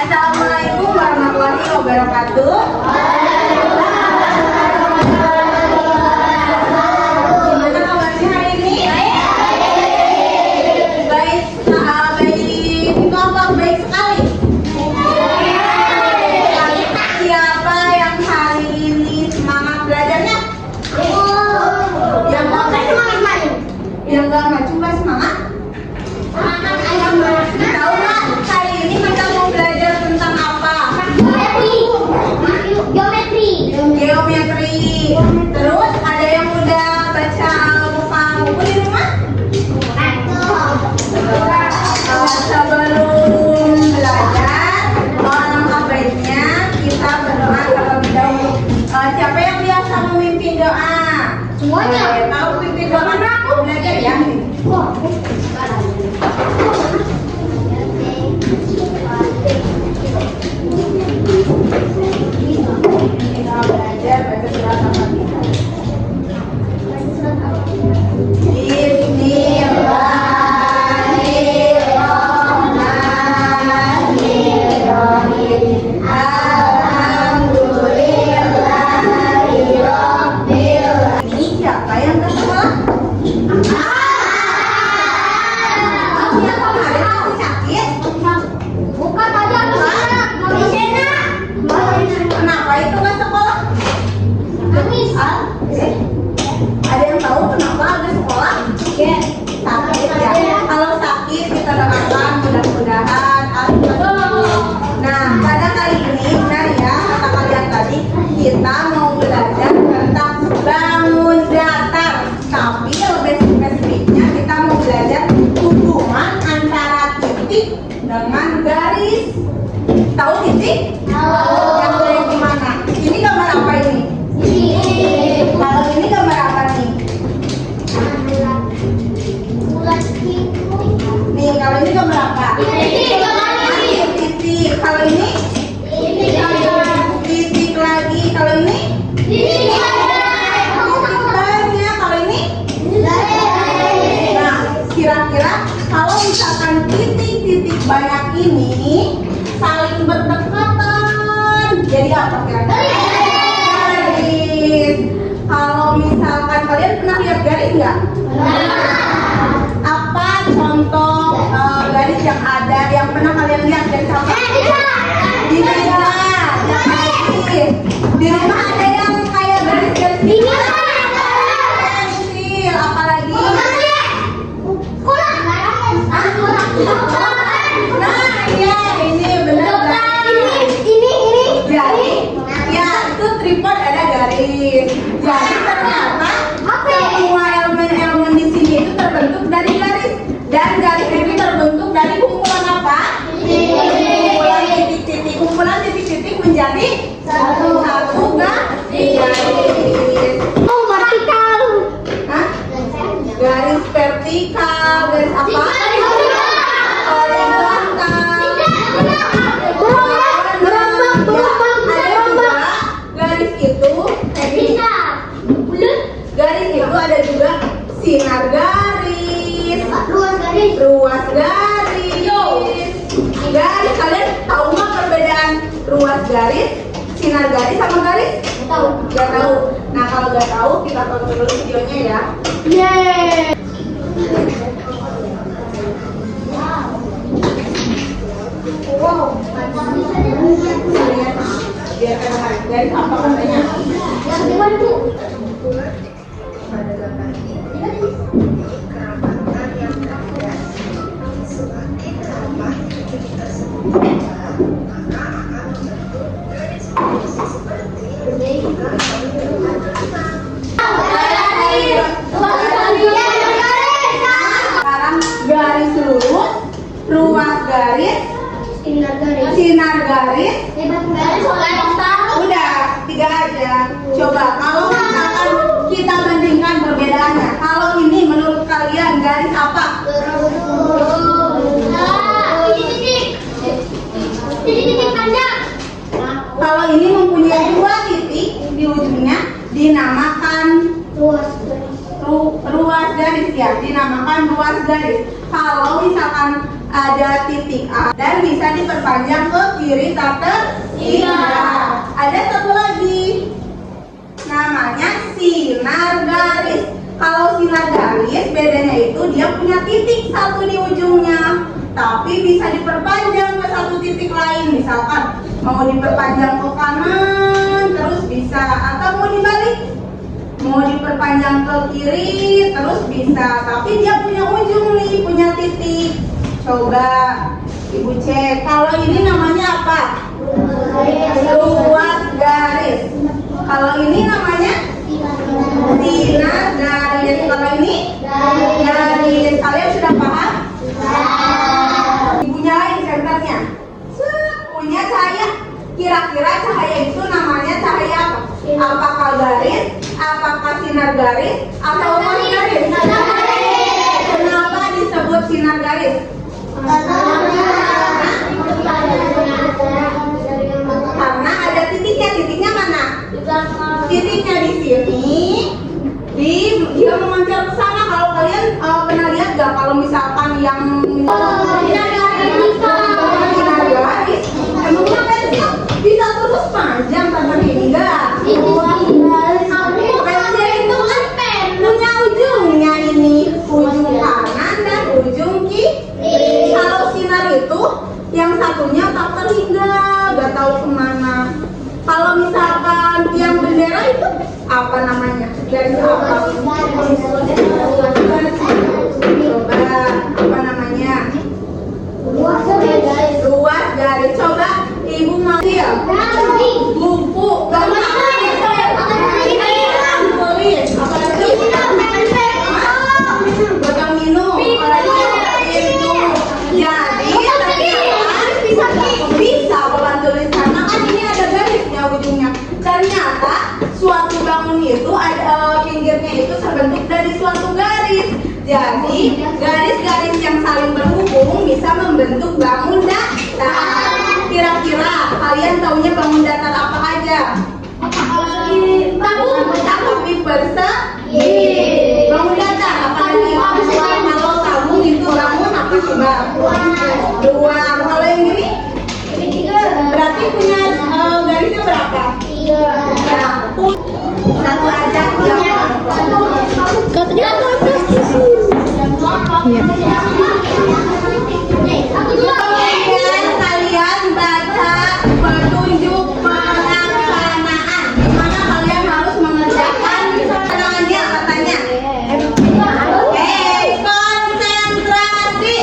Assalamualaikum warahmatullahi wabarakatuh. Gimana kabarnya hari ini? Baik. Baik itu apa? Baik sekali. Siapa yang hari ini semangat belajarnya? Yang nggak semangat? Yang nggak maju nggak semangat? Tahu nggak hari ini kita mau belajar tentang apa? Geometri. Terus ada yang udah baca buku di rumah? Sebelum belajar, alangkah baiknya kita berdoa terlebih dahulu. Siapa yang biasa memimpin doa? Semuanya. Tahu memimpin doa? Belajar ya. Kita belajar baca surat Al-Fatihah. Bismillahirrahmanirrahim. Alhamdulillahirabbil. Ini siapa yang ke sekolah? Yang kemarin aku sakit. Bukan tadi aku anak, Mami Sena. Kenapa itu nggak sekolah? Nangis. Ada yang tahu kenapa nggak sekolah? Sakit ya. Kalau sakit kita doakan mudah-mudahan. Nah, pada kali ini benar ya kata kalian tadi kita mau belajar tentang bangun datar. Tapi lebih spesifiknya kita mau belajar hubungan antara titik dengan garis. Tahu titik? Yang dari gimana? Ini gambar apa ini? Kalau ini gambar apa nih? Nih, kalau ini gambar apa? Titik. Kalau ini? Titik lagi. Kalau ini? Titik banyak. Kalau ini? Nah, kira-kira kalau misalkan titik-titik banyak ini saling berdekatan, jadi apa kira-kira? Garis. Kalau misalkan kalian pernah lihat garis nggak? Apa contoh garis yang ada yang pernah kalian lihat dari apa? Di mana? Di rumah ada yang kayak garis-garis ini. Pensil, apalagi? Nah, iya ini benar. Garis. Ya, itu tripod ada garis. Jadi ternyata semua elemen-elemen di sini itu terbentuk dari garis. Dan garis ini terbentuk dari kumpulan apa? Kumpulan titik-titik. Kumpulan titik-titik menjadi satu garis. Oh, vertikal. Hah? Garis vertikal, garis apa? Garis itu ada juga sinar garis, ruas garis. Garis, kalian tahu nggak perbedaan ruas garis, sinar garis sama garis? Gak tahu. Nah, kalau gak tahu kita tonton dulu videonya ya. Yeay. Wow. Biar kalian garis apa katanya? Gimana Bu? Pada gambar ini, kerapatan yang ada semakin rapat titik tersebut maka akan membentuk garis-garis seperti Sekarang garis lurus, ruas garis, sinar garis. Udah, 3 aja. Coba kalau misalkan kita bandingkan perbedaannya. Kalau ini menurut kalian garis apa? Titik panjang. Kalau ini mempunyai 2 titik di ujungnya dinamakan ruas garis ya, dinamakan ruas garis. Kalau misalkan ada titik A dan bisa diperpanjang ke kiri tak terhingga. Ada satu lagi, namanya sinar garis. Kalau sinar garis bedanya itu dia punya titik satu di ujungnya, tapi bisa diperpanjang ke satu titik lain. Misalkan mau diperpanjang ke kanan terus bisa, atau mau dibalik, mau diperpanjang ke kiri terus bisa, tapi dia punya ujung nih, punya titik. Coba ibu cek, kalau ini namanya apa? Luas garis. Kalau ini namanya sinar garis. Kalau ini garis. Kalian sudah paham? Ibu nyalain senternya. Punya cahaya. Kira-kira cahaya itu namanya cahaya apa? Apakah garis? Apakah sinar garis? Atau luas garis? Kenapa disebut sinar garis? Karena ada titiknya. Titiknya mana? Titiknya di sini. Dia memancar ke sana. Kalau kalian pernah lihat gak kalau misalkan yang sinar garis, emangnya pensil bisa terus panjang sampai hingga? Pensil itu kan punya ujungnya ini, ujung kanan dan ujung kiri. Kalau sinar itu yang satunya tak terhingga, gak tahu kemana. Kalau misalkan yang bendera itu apa namanya? Garis apa? Coba apa namanya? Luas garis. Coba ibu mau ya? Buku. Botol minum. Jadi bisa bukan tulisan. Nah kan ini ada garisnya ujungnya. Ternyata suatu bangun itu ada pinggirnya itu terbentuk dari suatu garis. Jadi garis-garis yang saling berhubung bisa membentuk bangun datar. Kira-kira kalian taunya bangun datar apa aja? Bangun tapi persegi. Bangun datar apa lagi? Kalau sabung itu bangun apa coba? Ruang. Kalau yang ini? Berarti punya garisnya berapa? 3. Satu aja. Kalian baca petunjuk pelaksanaan. Dimana kalian harus mengerjakan tangannya katanya. Konsentrasi.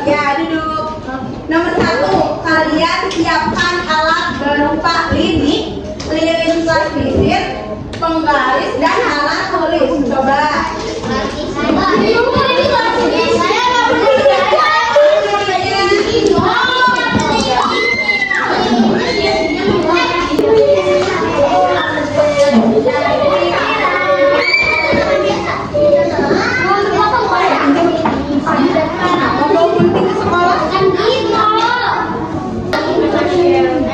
Ya, duduk. Nomor 1, kalian siapkan alat berupa lini, lilin plastisir, penggaris dan alat tulis. Coba.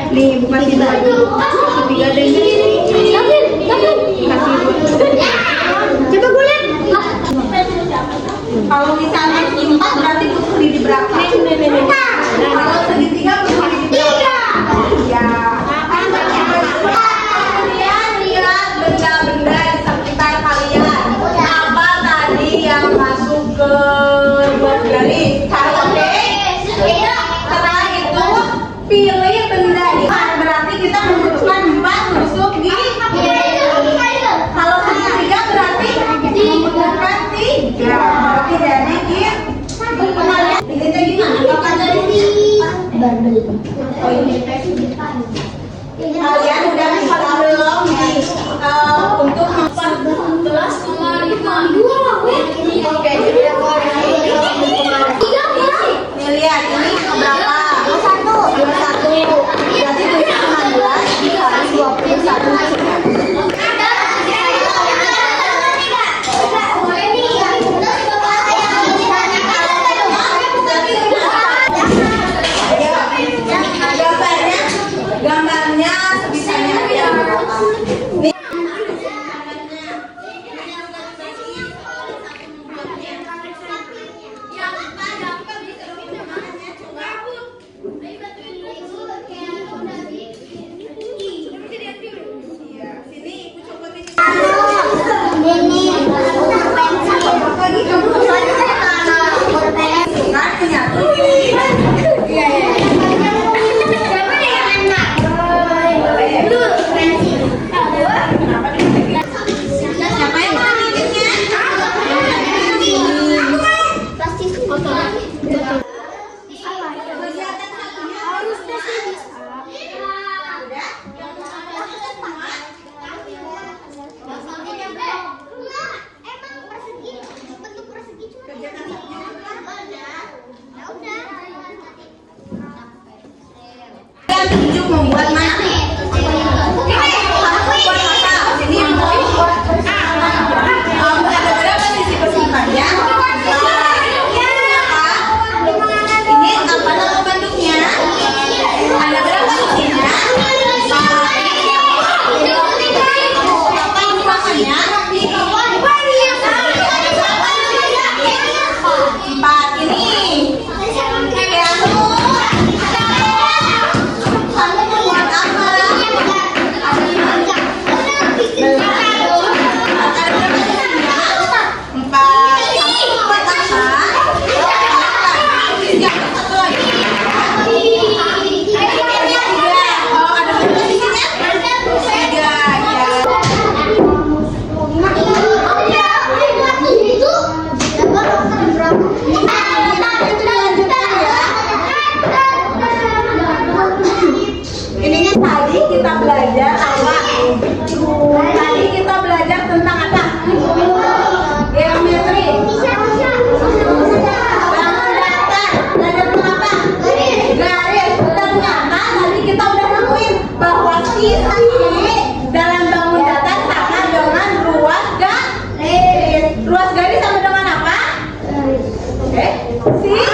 Nih, bukan tiga deh. Coba gue lihat. Kalau misalnya 4 berarti butuh lidi berapa? Kalau segitiga butuh lidi berapa? 3. Kalian lihat benda-benda di sekitar kalian. Apa tadi yang masuk ke garis? Oke. Setelah itu pilih benda ini. Berarti kita membutuhkan 4 masuk di. Kalau segitiga berarti membutuhkan 3. Oke, jadi bikinnya gimana? Pakai dari kalian udah bisa belum nih untuk kelas 5. Oke, jadi nih lihat ini berapa? 21. Berarti 19 dikali 21. Gambarnya sebisanya dia berapa? Nih. Si